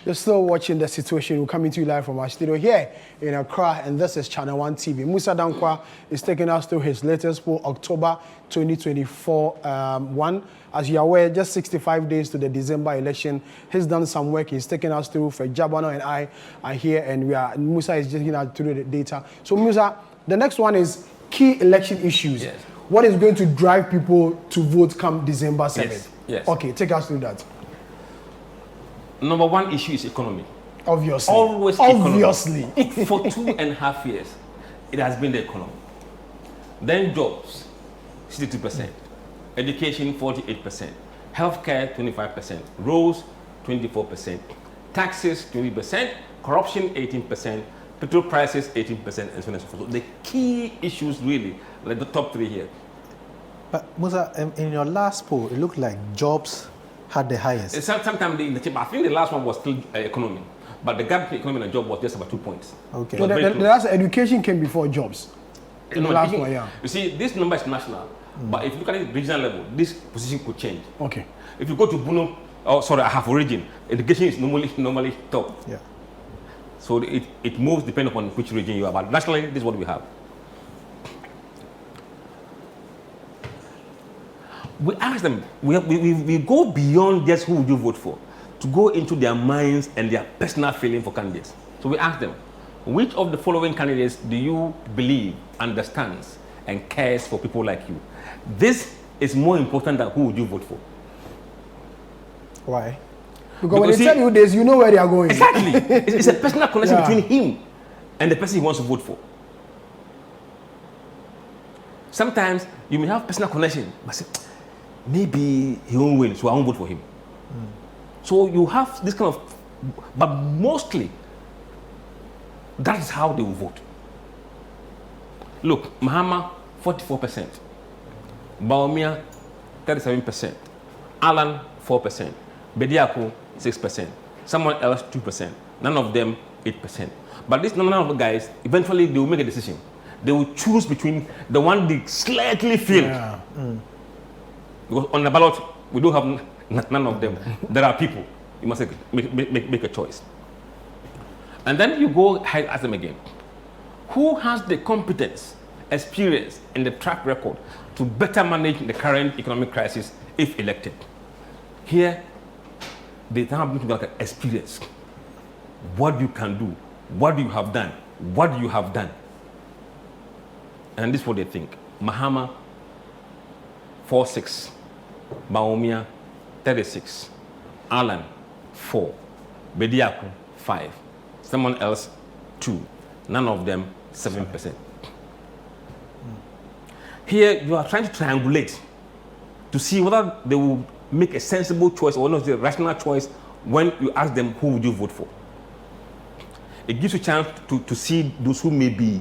Speaker 1: You're still watching the situation. We're coming to you live from our studio here in Accra, and this is ChannelOne TV. Musa Dankwa is taking us through his latest poll, October 2024 one. As you're aware, just 65 days to the December election. He's done some work. He's taking us through. For Jabano and I are here, and Musa is just taking us through the data. So Musa, the next one is key election issues.
Speaker 3: Yes.
Speaker 1: What is going to drive people to vote come December 7th?
Speaker 3: Yes. Yes.
Speaker 1: Okay, take us through that.
Speaker 3: Number one issue is economy.
Speaker 1: Obviously.
Speaker 3: Always
Speaker 1: Obviously.
Speaker 3: Economy. For 2.5 years, it has been the economy. Then jobs, 62%. Education, 48%. Healthcare, 25%. Roads, 24%. Taxes, 20%. Corruption, 18%. Petrol prices, 18%, and so on and so forth. So the key issues really, like the top three here.
Speaker 2: But Musa, in your last poll, it looked like jobs had the highest.
Speaker 3: Sometimes in the tip, I think the last one was still economy, but the gap between economy and job was just about 2 points.
Speaker 2: Okay.
Speaker 1: So the last education came before jobs.
Speaker 3: No,
Speaker 1: The last one, yeah.
Speaker 3: You see, this number is national, but if you look at it regional level, this position could change.
Speaker 1: Okay.
Speaker 3: If you go to Buno, I have a region, education is normally top.
Speaker 2: Yeah.
Speaker 3: So it moves depending upon which region you are. But nationally, this is what we have. We ask them, we go beyond just who would you vote for, to go into their minds and their personal feeling for candidates. So we ask them, which of the following candidates do you believe understands and cares for people like you? This is more important than who would you vote for.
Speaker 2: Why?
Speaker 1: Because when they tell you this, you know where they are going.
Speaker 3: Exactly. It's a personal connection
Speaker 1: Yeah.
Speaker 3: between him and the person he wants to vote for. Sometimes you may have personal connection, but say, maybe he won't win, so I won't vote for him. So you have this kind of, but mostly, that is how they will vote. Look, Mahama, 44%. Baumia, 37%. Alan, 4%. Bediako, 6%. Someone else, 2%. None of them, 8%. But this none of the guys, eventually they will make a decision. They will choose between the one they slightly feel.
Speaker 1: Yeah.
Speaker 3: Because on the ballot, we don't have none of them. There are people. You must make a choice. And then you go ahead and ask them again. Who has the competence, experience, and the track record to better manage the current economic crisis if elected? Here, they have to look at experience. What you can do, what you have done, what you have done. And this is what they think. Mahama, 4-6. Baumia, 36. Alan, 4. Bediako, 5. Someone else, 2. None of them, 7%. Here, you are trying to triangulate to see whether they will make a sensible choice or not a rational choice when you ask them who would you vote for. It gives you a chance to see those who may be,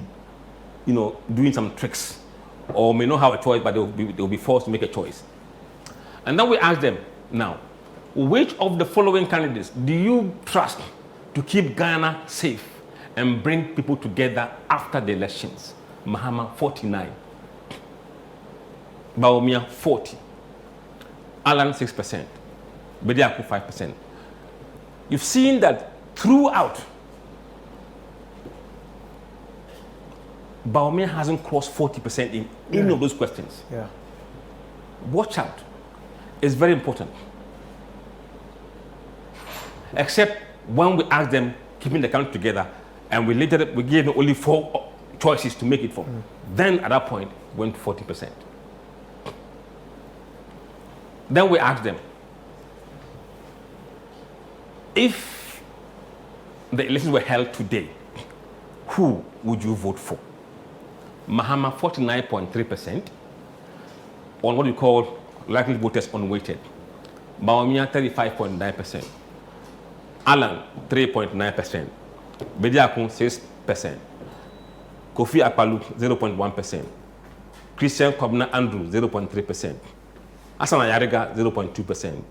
Speaker 3: doing some tricks or may not have a choice, but they'll be forced to make a choice. And then we ask them, now, which of the following candidates do you trust to keep Ghana safe and bring people together after the elections? Mahama, 49. Baumia, 40. Alan, 6%. Bediako, 5%. You've seen that throughout, Baumia hasn't crossed 40% in any of those questions.
Speaker 2: Yeah.
Speaker 3: Watch out. It's very important. Except when we ask them, keeping the country together, and we gave them only 4 choices to make it from. Then at that point, went to 40%. Then we ask them, if the elections were held today, who would you vote for? Mahama, 49.3% on what we call likely voters unweighted. Bawumia 35.9%. Alan 3.9%. Bediakun 6%. Kofi Akpalu 0.1%. Christian Kwabena Andrew 0.3%. Asana Yarega 0.2%.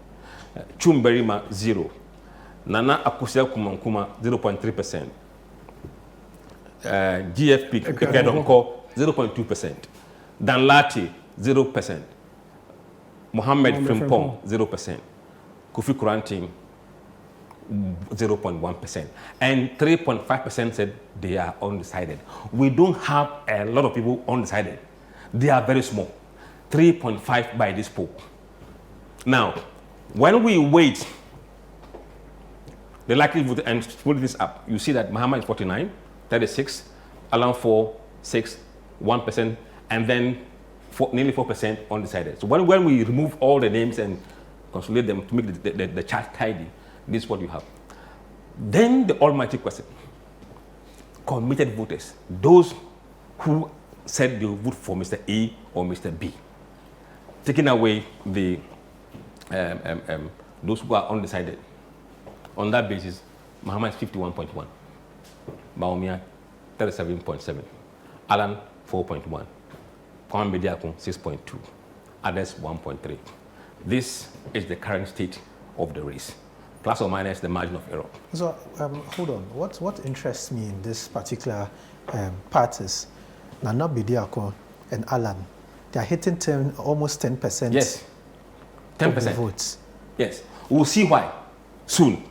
Speaker 3: Chumberima 0. Nana Akusia Kumankuma 0.3%. GFP Kedonko 0.2%. Danlati 0%. Mohammed Frimpong 0%. Kofi Kuranting 0.1%. And 3.5% said they are undecided. We don't have a lot of people undecided. They are very small. 3.5 by this poll. Now, when we wait the likelihood and pull this up, you see that Muhammad is 49, 36, Alan 4, 6, 1%, and then nearly 4% undecided. So when we remove all the names and consolidate them to make the chart tidy, this is what you have. Then the almighty question: committed voters, those who said they will vote for Mr. A or Mr. B, taking away the those who are undecided. On that basis, Muhammad is 51.1, Bawumia 37.7, Alan 4.1, Kwame Bediakun 6.2, others 1.3. This is the current state of the race, plus or minus the margin of error.
Speaker 2: So hold on. What interests me in this particular part is Nana Bediakun and Alan. They are hitting almost 10%.
Speaker 3: Yes, 10%
Speaker 2: of the votes.
Speaker 3: Yes, we'll see why soon.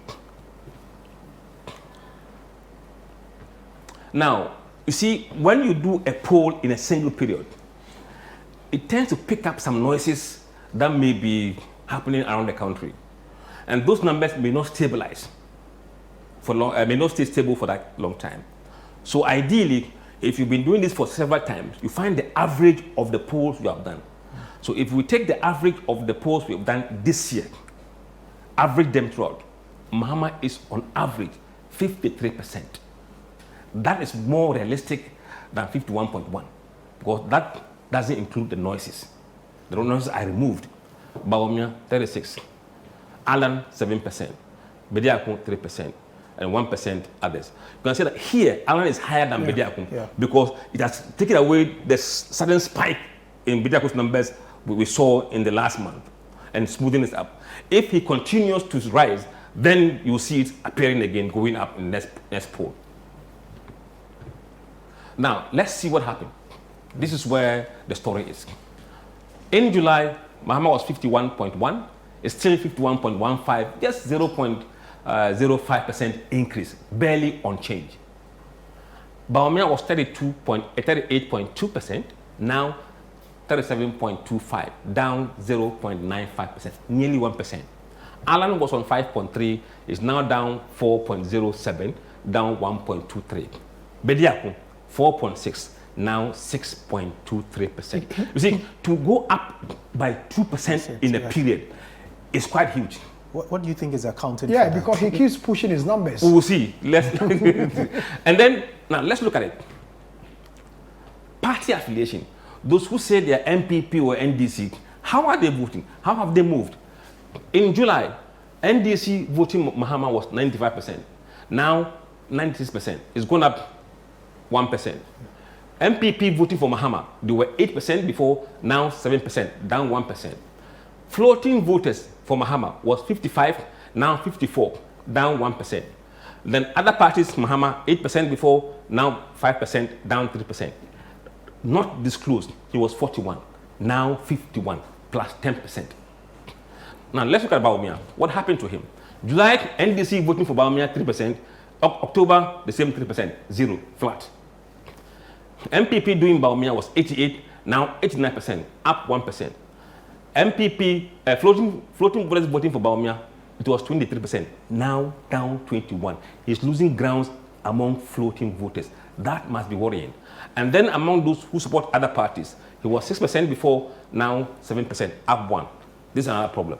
Speaker 3: Now, you see, when you do a poll in a single period, it tends to pick up some noises that may be happening around the country, and those numbers may not stabilize for long. May not stay stable for that long time. So, ideally, if you've been doing this for several times, you find the average of the polls you have done. So, if we take the average of the polls we have done this year, average them throughout, Muhammad is on average 53%. That is more realistic than 51.1, because that doesn't include the noises. The noises are removed. Bawumia 36, Alan 7%, Bediakun 3%, and 1% others. You can see that here Alan is higher than Bediakun because it has taken away the sudden spike in Bediakun's numbers we saw in the last month and smoothing it up. If he continues to rise, then you see it appearing again, going up in the next poll. Now, let's see what happened. This is where the story is. In July, Muhammad was 51.1. It's still 51.15, just 0.05% increase, barely unchanged. Bawumia was 38.2%, now 37.25, down 0.95%, nearly 1%. Alan was on 5.3, is now down 4.07, down 1.23. Bediakun 4.6, now 6.23%. You see, to go up by 2% in a period is quite huge.
Speaker 2: What do you think is accounting for
Speaker 1: Yeah,
Speaker 2: that?
Speaker 1: because he keeps pushing his numbers.
Speaker 3: We will see. And then, now let's look at it. Party affiliation. Those who say they are MPP or NDC, how are they voting? How have they moved? In July, NDC voting Muhammad was 95%. Now, 96%. It's gone up 1%. MPP voting for Muhammad, they were 8% before, now 7%, down 1%. Floating voters for Muhammad was 55, now 54, down 1%. Then other parties, Muhammad, 8% before, now 5%, down 3%. Not disclosed, he was 41, now 51, plus 10%. Now let's look at Bawumia. What happened to him? July, NDC voting for Bawumia, 3%. October, the same 3%, zero, flat. MPP doing Bawumia was 88, now 89%, up 1%. MPP, floating voters voting for Bawumia, it was 23%, now down 21. He's losing grounds among floating voters. That must be worrying. And then among those who support other parties, he was 6% before, now 7%, up 1. This is another problem.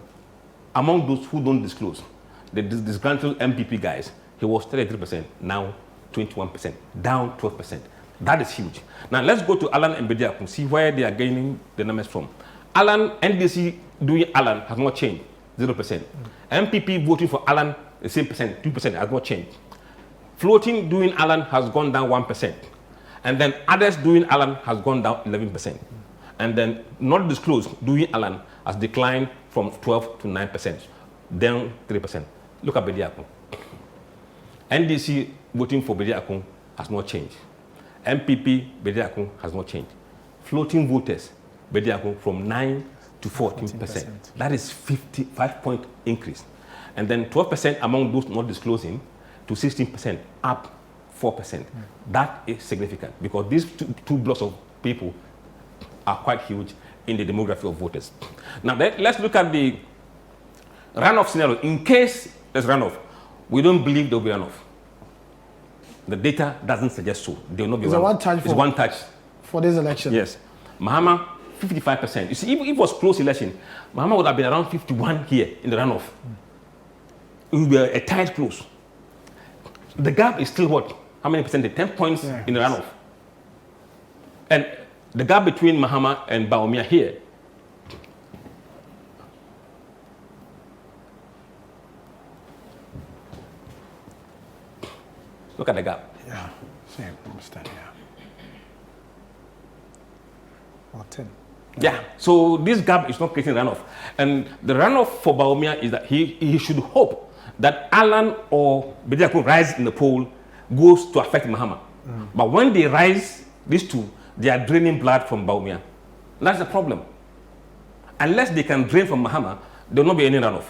Speaker 3: Among those who don't disclose, the disgruntled MPP guys, he was 33%, now 21%, down 12%. That is huge. Now let's go to Alan and Bediakun and see where they are gaining the numbers from. Alan, NDC doing Alan has not changed. 0%. MPP voting for Alan, the same percent, 2%, has not changed. Floating doing Alan has gone down 1%. And then others doing Alan has gone down 11%. And then not disclosed doing Alan has declined from 12 to 9%, down 3%. Look at Bediakun. NDC voting for Bediakun has not changed. MPP Bediakun has not changed. Floating voters Bediakun from 9 to 14%. That is 55-point increase. And then 12% among those not disclosing to 16%, up 4%. That is significant because these two blocks of people are quite huge in the demography of voters. Now let's look at the runoff scenario. In case there's runoff, we don't believe there will be runoff. The data doesn't suggest so. There will not be runoff. It's one touch
Speaker 1: for this election.
Speaker 3: Yes. Mahama, 55%. You see, if it was close election, Mahama would have been around 51 here in the runoff. It would be a tight close. The gap is still what? How many percent? 10 points in the runoff. And the gap between Mahama and Bawumia here, look at the gap.
Speaker 1: Yeah, same, understand,
Speaker 2: Or 10.
Speaker 3: Yeah, so this gap is not creating runoff. And the runoff for Bawumia is that he should hope that Alan or Bediakun rise in the poll goes to affect Mahama. But when they rise, these two, they are draining blood from Bawumia. That's the problem. Unless they can drain from Mahama, there will not be any runoff.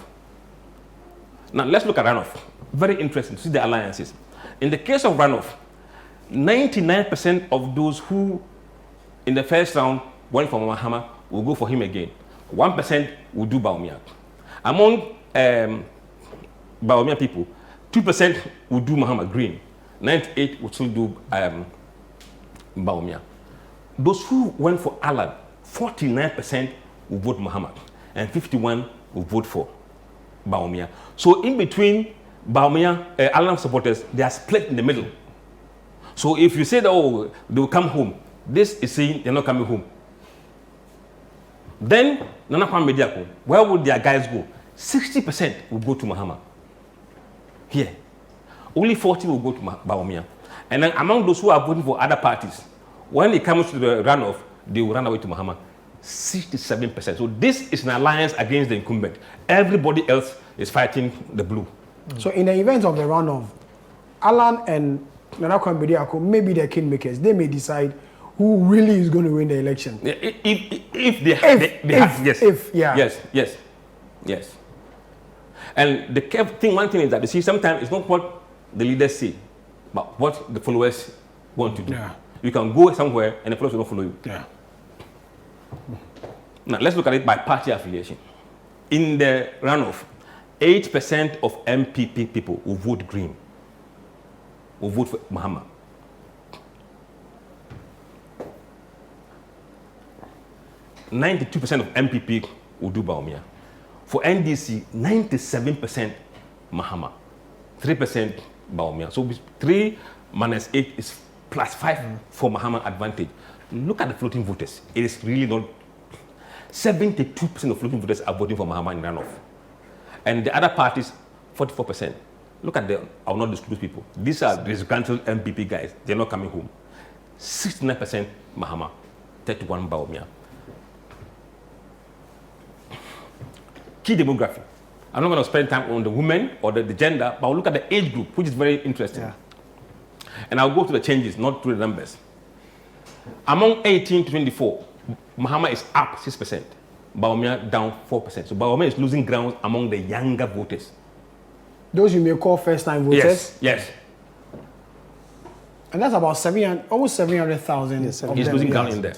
Speaker 3: Now let's look at runoff. Very interesting to see the alliances. In the case of runoff, 99% of those who in the first round went for Mahama will go for him again. 1% will do Bawumia. Among Bawumia people, 2% will do Mahama Green. 98 will still do Bawumia. Those who went for Alan, 49% will vote Mahama, and 51% will vote for Bawumia. So in between Bawumia, Alan supporters, they are split in the middle. So if you say that, oh, they will come home, this is saying they're not coming home. Then, Nana Kwame Bediakun, where would their guys go? 60% will go to Mahama. Here. Only 40 will go to Bawumia. And then among those who are voting for other parties, when it comes to the runoff, they will run away to Mahama. 67%. So this is an alliance against the incumbent. Everybody else is fighting the blue.
Speaker 1: So in the event of the runoff, Alan and Nana Kwame Bediakun may be the kingmakers. They may decide who really is going to win the election.
Speaker 3: If they have, yes. And the thing, one thing is that you see, sometimes it's not what the leaders say, but what the followers want to do.
Speaker 1: Yeah.
Speaker 3: You can go somewhere and the followers will not follow you.
Speaker 1: Yeah.
Speaker 3: Now let's look at it by party affiliation. In the runoff, 8% of MPP people will vote Green, will vote for Mahama. %92% of MPP will do Bawumia. For NDC, 97% Mahama, 3% Bawumia. So 3 minus 8 is plus 5 for Mahama advantage. Look at the floating voters. It is really not. 72% of floating voters are voting for Mahama in runoff. And the other parties, 44%. Look at the, I will not disclose people. These are disgruntled MPP guys. They're not coming home. 69% Mahama, 31% Bawumia. Key demography. I'm not going to spend time on the women or the gender, but I'll look at the age group, which is very interesting. Yeah. And I'll go to the changes, not to the numbers. Among 18 to 24, Mahama is up 6%, Bawumia down 4%. So Bawumia is losing ground among the younger voters.
Speaker 1: Those you may call first-time voters?
Speaker 3: Yes.
Speaker 1: And that's about almost 700,000.
Speaker 3: Yes, he's losing ground in there.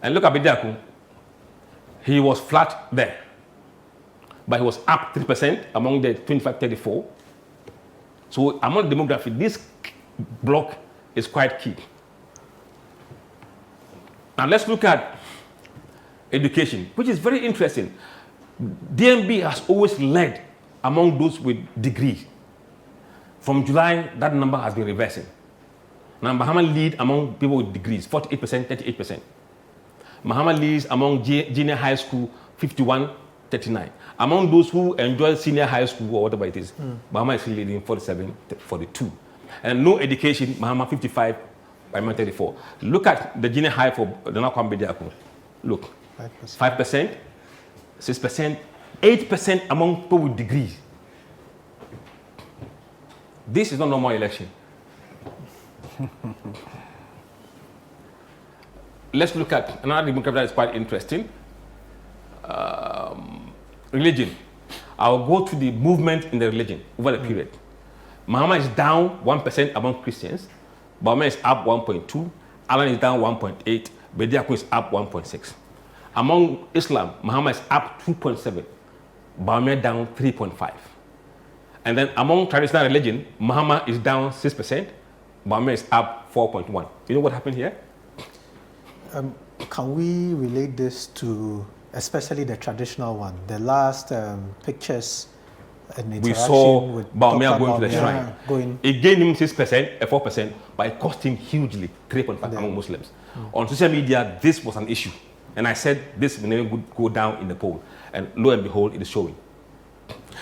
Speaker 3: And look at Bediakun. He was flat there, but he was up 3% among the 25-34. So among the demography, this block is quite key. Now let's look at education, which is very interesting. DMB has always led among those with degrees. From July, that number has been reversing. Now Mahama lead among people with degrees, 48%, 38%. Mahama leads among junior high school, 51, 39. Among those who enjoy senior high school or whatever it is, Bahama is leading 47, 42. And no education, Bahama 55, Bahama 34. Look at the junior high for the Nakwam Bediaku. Look, 5%, 6%, 8% among people with degrees. This is not normal election. Let's look at another demographic that is quite interesting. Religion. I'll go to the movement in the religion over the period. Muhammad is down 1% among Christians. Bahama is up 1.2. Alan is down 1.8. Bediaku is up 1.6. Among Islam, Muhammad is up 2.7. Bahama down 3.5. And then among traditional religion, Muhammad is down 6%. Bahama is up 4.1. You know what happened here?
Speaker 2: Can we relate this to especially the traditional one? The last pictures and interaction
Speaker 3: we saw
Speaker 2: with
Speaker 3: Baumia going to the
Speaker 2: Baumia
Speaker 3: shrine.
Speaker 2: Going.
Speaker 3: It gained him 6%, 4%, but it cost him hugely, 3.5 among Muslims. On social media, this was an issue. And I said this will never go down in the poll. And lo and behold, it is showing.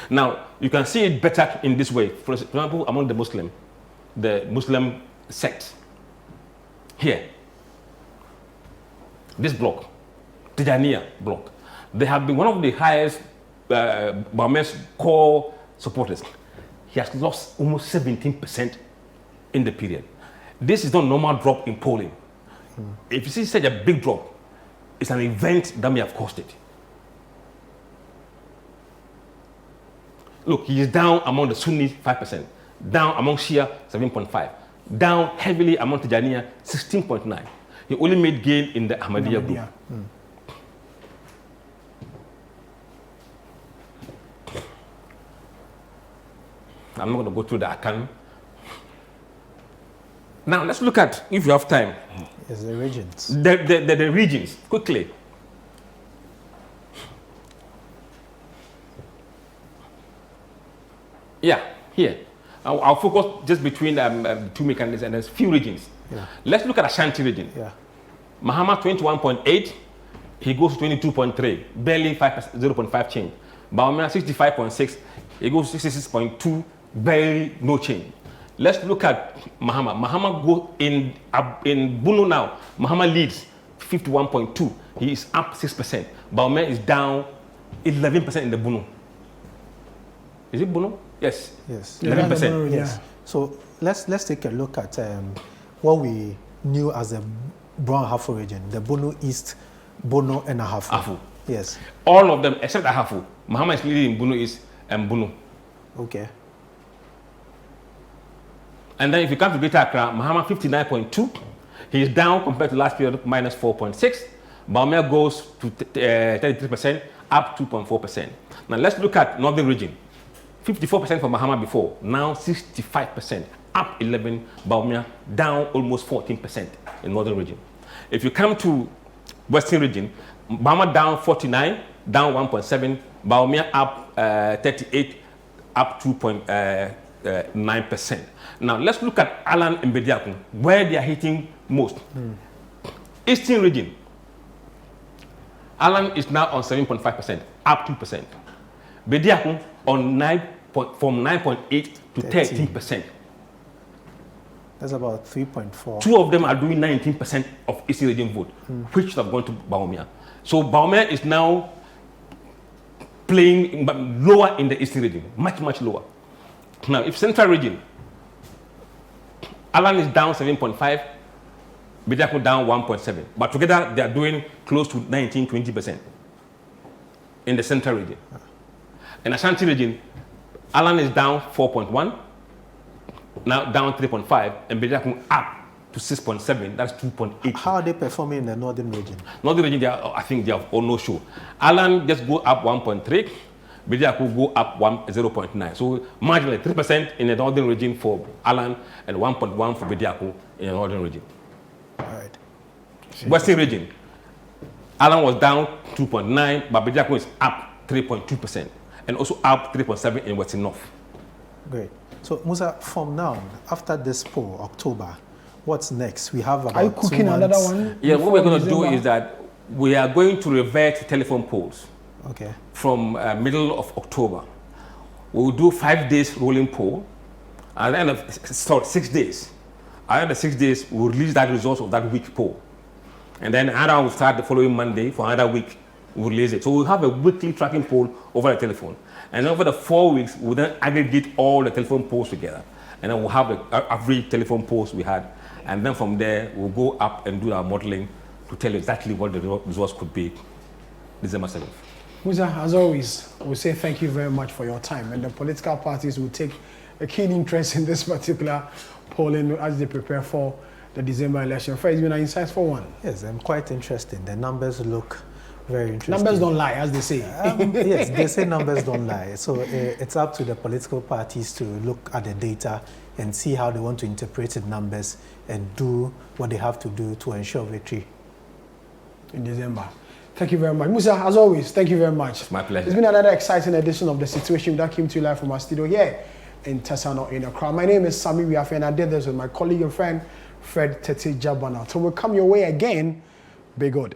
Speaker 3: Now, you can see it better in this way. For example, among the Muslim sect. Here. This block, Tijaniya block, they have been one of the highest Baum's core supporters. He has lost almost 17% in the period. This is not a normal drop in polling. If you see such a big drop, it's an event that may have caused it. Look, he is down among the Sunnis 5%, down among Shia 7.5, down heavily among Tijaniya 16.9. He only made gain in the Ahmadiyya group. I'm not going to go through the Akan. Now let's look at, if you have time,
Speaker 2: Yes, the regions.
Speaker 3: The regions, quickly. Yeah, here. I'll focus just between two main candidates and there's few regions.
Speaker 2: Yeah.
Speaker 3: Let's look at Ashanti region.
Speaker 2: Yeah.
Speaker 3: Mahama 21.8, he goes to 22.3, barely 0.5 change. Baumia 65.6, he goes to 66.2, barely no change. Let's look at Mahama. Mahama go in Bunu now. Mahama leads 51.2. He is up 6%. Baumia is down 11% in the Bunu. Is it Bunu? Yes.
Speaker 2: Yes.
Speaker 3: 11%.
Speaker 2: Yes. So let's take a look at what we knew as the Brown Ahafo region, the Bunu East, Bono, and Ahafo.
Speaker 3: Ahafo.
Speaker 2: Yes.
Speaker 3: All of them except Ahafo. Mahama is leading in Bunu East and Bunu.
Speaker 2: Okay.
Speaker 3: And then if you come to Greater Accra, Mahama 59.2. He is down compared to last period, minus 4.6. Baumia goes to 33%, up 2.4%. Now let's look at Northern region. 54% for Mahama before, now 65%, up 11. Baumia down almost 14% in Northern region. If you come to Western region, Bahama down 49, down 1.7. Baumia up 38, up 2.9%. Now let's look at Alan and Bediaku, where they are hitting most. Eastern region, Alan is now on 7.5%, up 2%. Bediaku on from 9.8 to 13%.
Speaker 2: That's about 3.4.
Speaker 3: Two of them are doing 19% of Eastern region vote, which should have gone to Baumia. So Baumia is now playing lower in the Eastern region, much, much lower. Now, if Central region, Alan is down 7.5, Bediaku down 1.7. But together, they are doing close to 19-20% in the Central region. In Ashanti region, Alan is down 4.1, now down 3.5, and Bediaku up to 6.7, that's 2.8.
Speaker 2: How are they performing in the Northern region?
Speaker 3: Northern region, I think they have all no show. Alan just go up 1.3, Bediaku go up 0.9. So marginally 3% in the Northern region for Alan and 1.1 for Bediaku in the Northern region.
Speaker 2: All right.
Speaker 3: Western region, Alan was down 2.9, but Bediaku is up 3.2% and also up 3.7 in Western North.
Speaker 2: Great. So Musa, from now, after this poll, October, what's next? We have about
Speaker 1: Are you cooking
Speaker 2: 2 months.
Speaker 1: another one?
Speaker 3: Yeah, what we're going to do is that we are going to revert to telephone polls.
Speaker 2: Okay.
Speaker 3: from middle of October. We will do 5 days rolling poll. At the end of 6 days. At the end of 6 days, we'll release that results of that week poll. And then another will start the following Monday for another week. We'll release it. So we'll have a weekly tracking poll over the telephone. And over the 4 weeks, we'll then aggregate all the telephone polls together. And then we'll have the average telephone polls we had. And then from there, we'll go up and do our modeling to tell you exactly what the results could be December 7th.
Speaker 1: Musa, as always, we say thank you very much for your time. And the political parties will take a keen interest in this particular polling as they prepare for the December election. It's been an insightful one.
Speaker 2: Yes, quite interesting. The numbers look very interesting.
Speaker 1: Numbers don't lie, as they say.
Speaker 2: Yes, they say numbers don't lie. So it's up to the political parties to look at the data and see how they want to interpret the numbers and do what they have to do to ensure victory
Speaker 1: in December. Thank you very much. Musa, as always, thank you very much.
Speaker 3: It's my pleasure.
Speaker 1: It's been another exciting edition of The Situation that came to you live from our studio here in Tesano in Accra. My name is Sami Wiafe, and I did this with my colleague and friend, Fred Tete Jabana. So we'll come your way again. Be good.